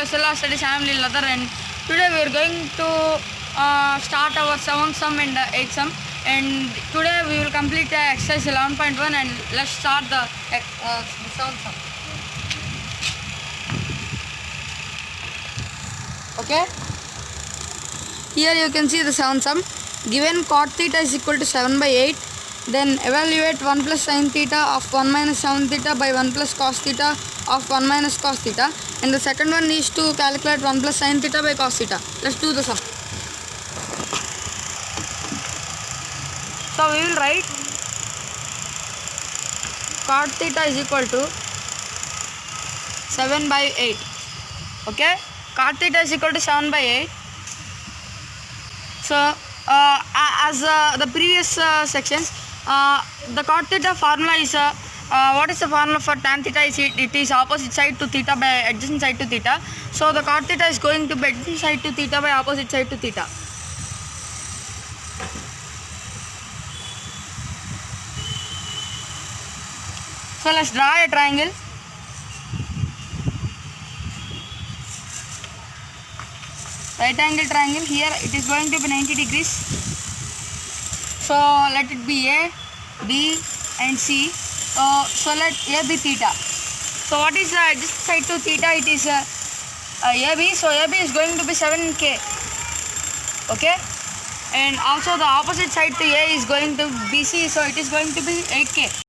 Stella Studies. I am Lil Ladar, and today we are going to start our 7th sum and 8th sum. And today we will complete exercise 11.1 and let's start the 7th sum. Okay. Here you can see the 7th sum. Given cot theta is equal to 7 by 8. Then evaluate 1 plus sin theta of 1 minus 7 theta by 1 plus cos theta of 1 minus cos theta. And the second one is to calculate 1 plus sin theta by cos theta. Let's do the sum. So we will write cot theta is equal to 7 by 8. Okay? Cot theta is equal to 7 by 8. So as the previous sections, the cot theta formula is what is the formula for tan theta? It is opposite side to theta by adjacent side to theta. So the cot theta is going to be adjacent side to theta by opposite side to theta. So let's draw a triangle. Right angle triangle. Here it is going to be 90 degrees. So let it be A, B and C. So let A be theta. So what is the adjacent side to theta? It is AB. So AB is going to be 7K. Okay. And also the opposite side to A is going to BC. So it is going to be 8K.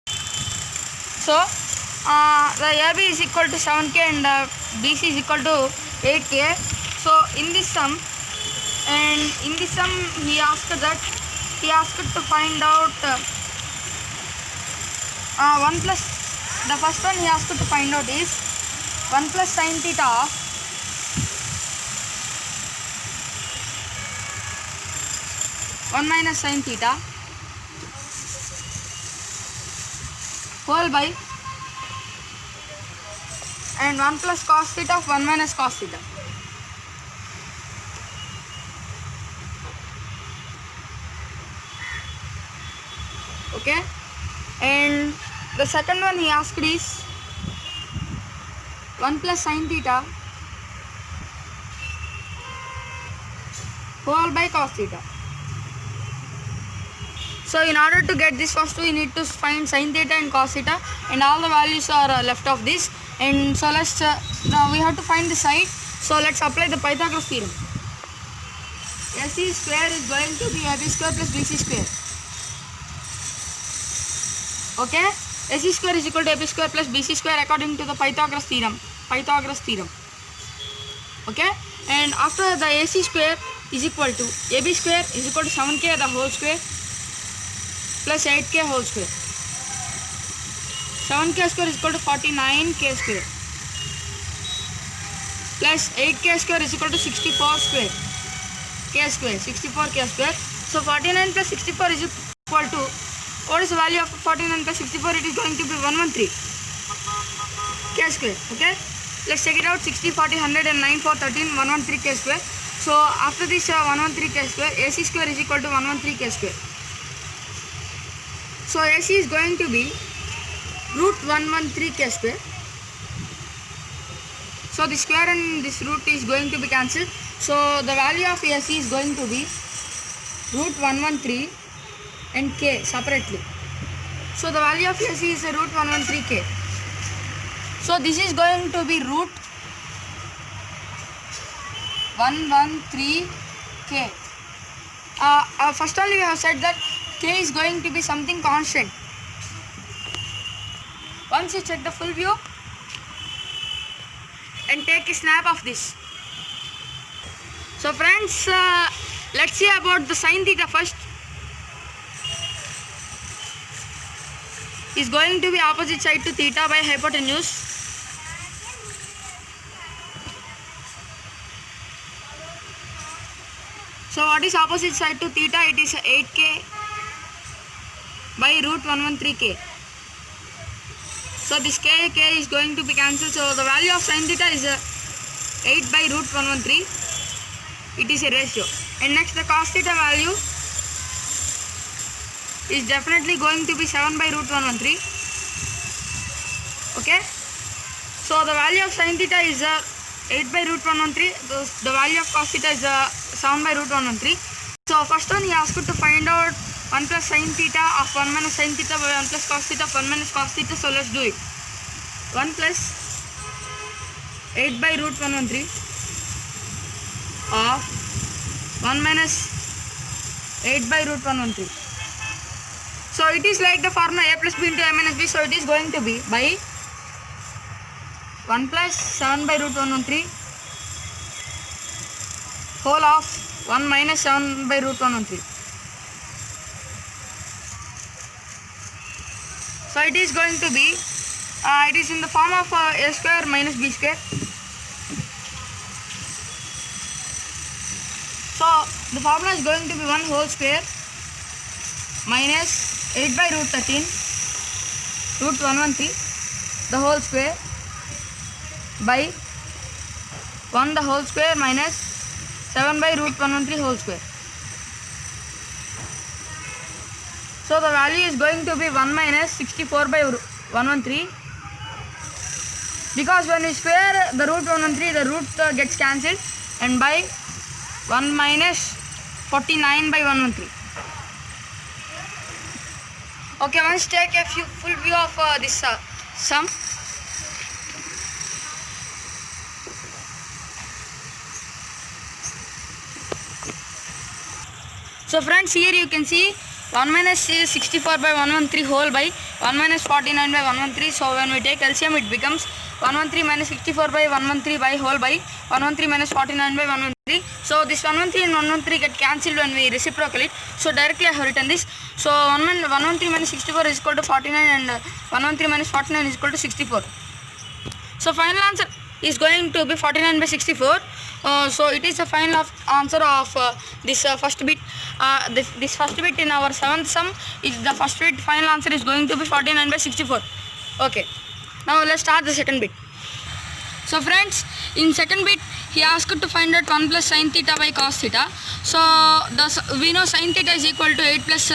So the AB is equal to 7K and BC is equal to 8K. So in this sum, he asked to find out 1 plus, the first one he asked to find out is 1 plus sin theta of 1 minus sin theta whole by and 1 plus cos theta of 1 minus cos theta. Okay, and the second one he asked is 1 plus sin theta whole by cos theta. So in order to get this first, we need to find sin theta and cos theta, and all the values are left of this. And so let's now we have to find the side. So let's apply the Pythagoras theorem. AC square is going to be AB square plus BC square. Okay, AC square is equal to AB square plus BC square according to the Pythagoras theorem. Okay, and after the AC square is equal to AB square is equal to 7K the whole square plus 8K whole square. 7K square is equal to 49K square plus 8K square is equal to 64 square. K square, 64K square. So 49 plus 64 is equal to, what is the value of 49 plus 64? It is going to be 113 K square. Okay, let's check it out. 60, 40, 100 and 9, 4, 13, 113 K square. So after this 113 K square, AC square is equal to 113 K square. So AC is going to be root 113 K square. So the square and this root is going to be cancelled. So the value of AC is going to be root 113 and K separately. So the value of AC is root 113K. So this is going to be root 113K. First only we have said that K is going to be something constant. Once you check the full view and take a snap of this. So friends, let's see about the sin theta first. Is going to be opposite side to theta by hypotenuse. So what is opposite side to theta? It is 8K by root 113K. So this K is going to be cancelled. So the value of sin theta is 8 by root 113. It is a ratio. And next the cos theta value is definitely going to be 7 by root 113. Okay. So the value of sin theta is 8 by root 113. The value of cos theta is 7 by root 113. So first one he asked to find out 1 plus sin theta of 1 minus sin theta by 1 plus cos theta of 1 minus cos theta. So let's do it. 1 plus 8 by root 113 of 1 minus 8 by root 113. So it is like the formula a plus b into a minus b. So it is going to be by 1 plus 7 by root 113 whole of 1 minus 7 by root 113. So it is going to be, it is in the form of a square minus b square. So the formula is going to be 1 whole square minus 8 by root 13 root 113 the whole square by 1 the whole square minus 7 by root 113 whole square. So the value is going to be 1 minus 64 by 113, because when we square the root 113 the root gets cancelled, and by 1 minus 49 by 113. Okay, once take a full view of this sum. So friends, here you can see 1 minus 64 by 113 whole by 1 minus 49 by 113. So when we take LCM it becomes 113 minus 64 by 113 by whole by 113 minus 49 by 113. So this 113 and 113 get cancelled when we reciprocal it. So directly I have written this. So 113 minus 64 is equal to 49 and 113 minus 49 is equal to 64. So final answer is going to be 49 by 64. So it is the final answer of this first bit. This first bit in our 7th sum is the first bit. Final answer is going to be 49 by 64. Okay. Now let's start the second bit. So friends, in second bit he asked to find out 1 plus sin theta by cos theta. So we know sin theta is equal to 8 plus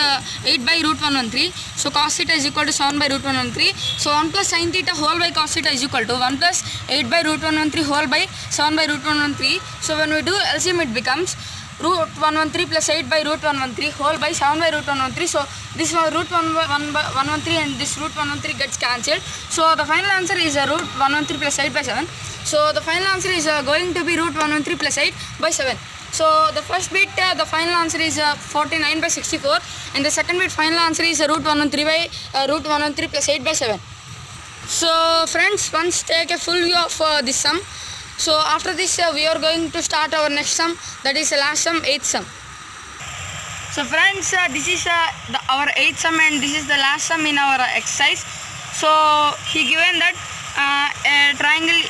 8 by root 113. So cos theta is equal to 7 by root 113. So 1 plus sin theta whole by cos theta is equal to 1 plus 8 by root 113 whole by 7 by root 113. So when we do LCM it becomes root 113 plus 8 by root 113 whole by 7 by root 113. So this root 113 and this root 113 gets cancelled. So the final answer is root 113 plus 8 by 7. So the final answer is going to be root 113 plus 8 by 7. So the first bit the final answer is 49 by 64, and the second bit final answer is root 113 by root 113 plus 8 by 7. So friends, once take a full view of this sum. So after this we are going to start our next sum, that is the last sum, 8th sum. So friends, this is our 8th sum and this is the last sum in our exercise. So he given that a triangle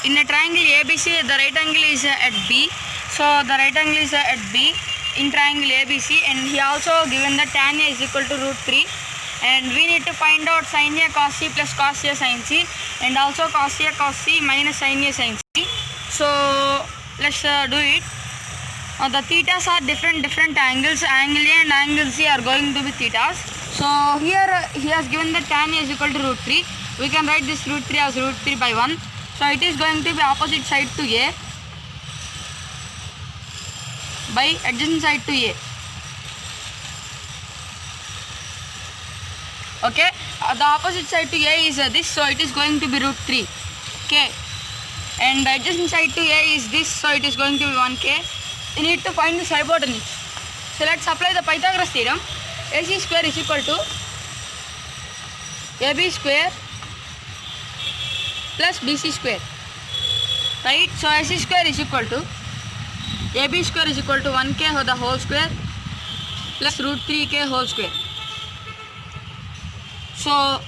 in a triangle ABC the right angle is at B. So the right angle is at B in triangle ABC, and he also given that tan A is equal to root 3, and we need to find out sin A cos C plus cos A sin C, and also cos A cos C minus sin A sin C. So let's do it. The thetas are different angles. Angle A and angle C are going to be thetas. So here he has given that tan A is equal to root 3. We can write this root 3 as root 3 by 1. So it is going to be opposite side to A by adjacent side to A. Okay, the opposite side to A is this, so it is going to be root 3. Okay, and the adjacent side to A is this, so it is going to be 1k. You need to find this hypotenuse. So let's apply the Pythagoras theorem. AC square is equal to AB square plus BC square, right? So AC square is equal to AB square is equal to 1k the whole square plus root 3k whole square. So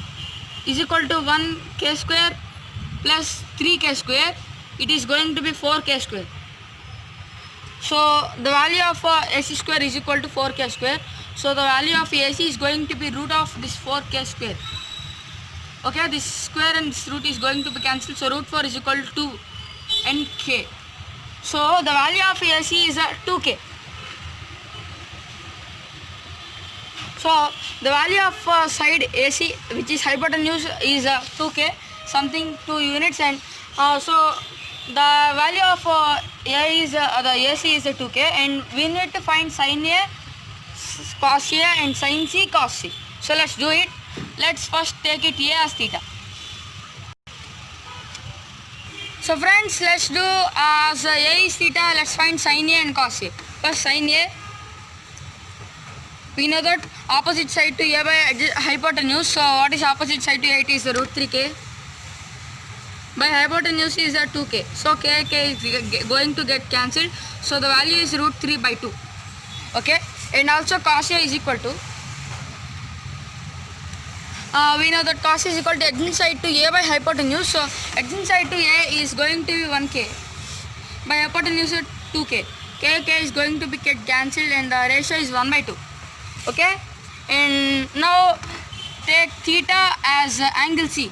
is equal to 1k square plus 3k square. It is going to be 4k square. So the value of AC square is equal to 4k square. So the value of AC is going to be root of this 4k square. Okay, this square and this root is going to be cancelled. So root 4 is equal to 2 and k. So the value of AC is 2k. So the value of side AC, which is hypotenuse, is 2k, something 2 units, and so the value of a is the AC is 2k, and we need to find sin A cos A and sin C cos C. So let's do it. Let's first take it A as theta. So friends, let's do as A is theta, let's find sin A and cos A. First sin A, we know that opposite side to A by hypotenuse. So what is opposite side to A? It is root 3k. By hypotenuse is 2k. So k is going to get cancelled. So the value is root 3 by 2. Okay. And also cos A is equal to, we know that cos A is equal to adjacent side to A by hypotenuse. So adjacent side to A is going to be 1k. By hypotenuse 2k. K is going to be get cancelled, and the ratio is 1 by 2. Okay. And now take theta as angle C.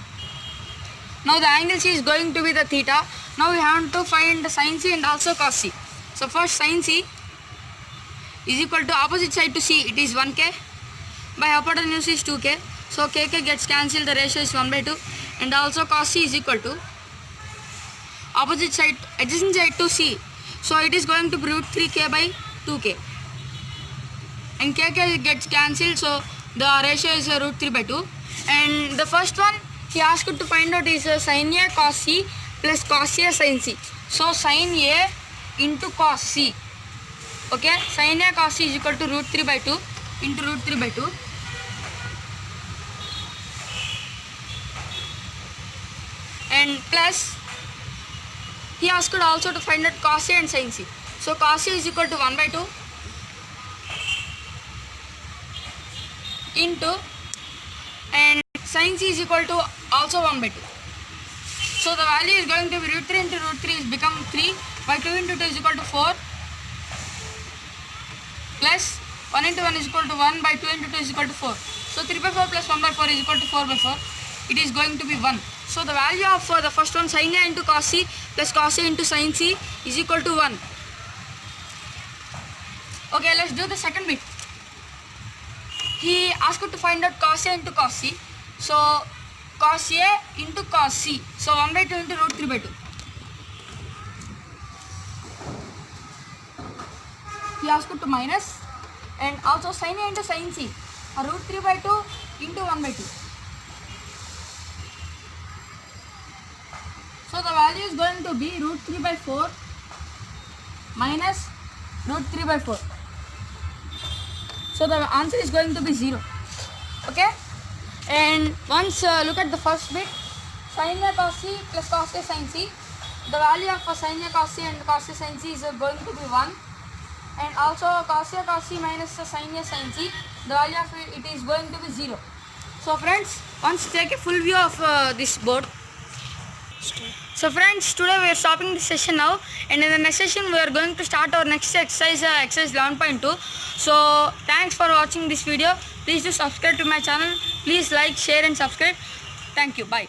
Now the angle C is going to be the theta. Now we have to find the sin C and also cos C. So first sin C is equal to opposite side to C, it is 1k. By hypotenuse is 2k. So k gets cancelled, the ratio is 1 by 2. And also cos C is equal to opposite side, adjacent side to C. So it is going to be root 3k by 2k. And k gets cancelled, so the ratio is root 3 by 2. And the first one he asked to find out is sin A cos C plus cos A sin C. So sin A into cos C. Okay, sin A cos C is equal to root 3 by 2 into root 3 by 2. And plus, he asked also to find out cos A and sin C. So cos A is equal to 1 by 2 into, and sin C is equal to also 1 by 2. So the value is going to be root 3 into root 3 is become 3 by 2 into 2 is equal to 4 plus 1 into 1 is equal to 1 by 2 into 2 is equal to 4. So 3 by 4 plus 1 by 4 is equal to 4 by 4. It is going to be 1. So the value of the first one, sin A into cos C plus cos A into sin C is equal to 1. Okay, let's do the second bit. He asked to find out cos A into cos C. So cos A into cos C. So 1 by 2 into root 3 by 2. He asked to minus, and also sin A into sin C. Root 3 by 2 into 1 by 2. So the value is going to be root 3 by 4 minus root 3 by 4. So the answer is going to be 0. Okay. And once look at the first bit, sin A cos C plus cos A sin C. The value of sin A cos C and cos A sin C is going to be 1. And also cos A cos C minus sin A sin C, the value of it is going to be 0. So friends, once take a full view of this board. So friends, today we are stopping this session now, and in the next session we are going to start our next exercise, exercise 11.2. So thanks for watching this video. Please do subscribe to my channel. Please like, share and subscribe. Thank you. Bye.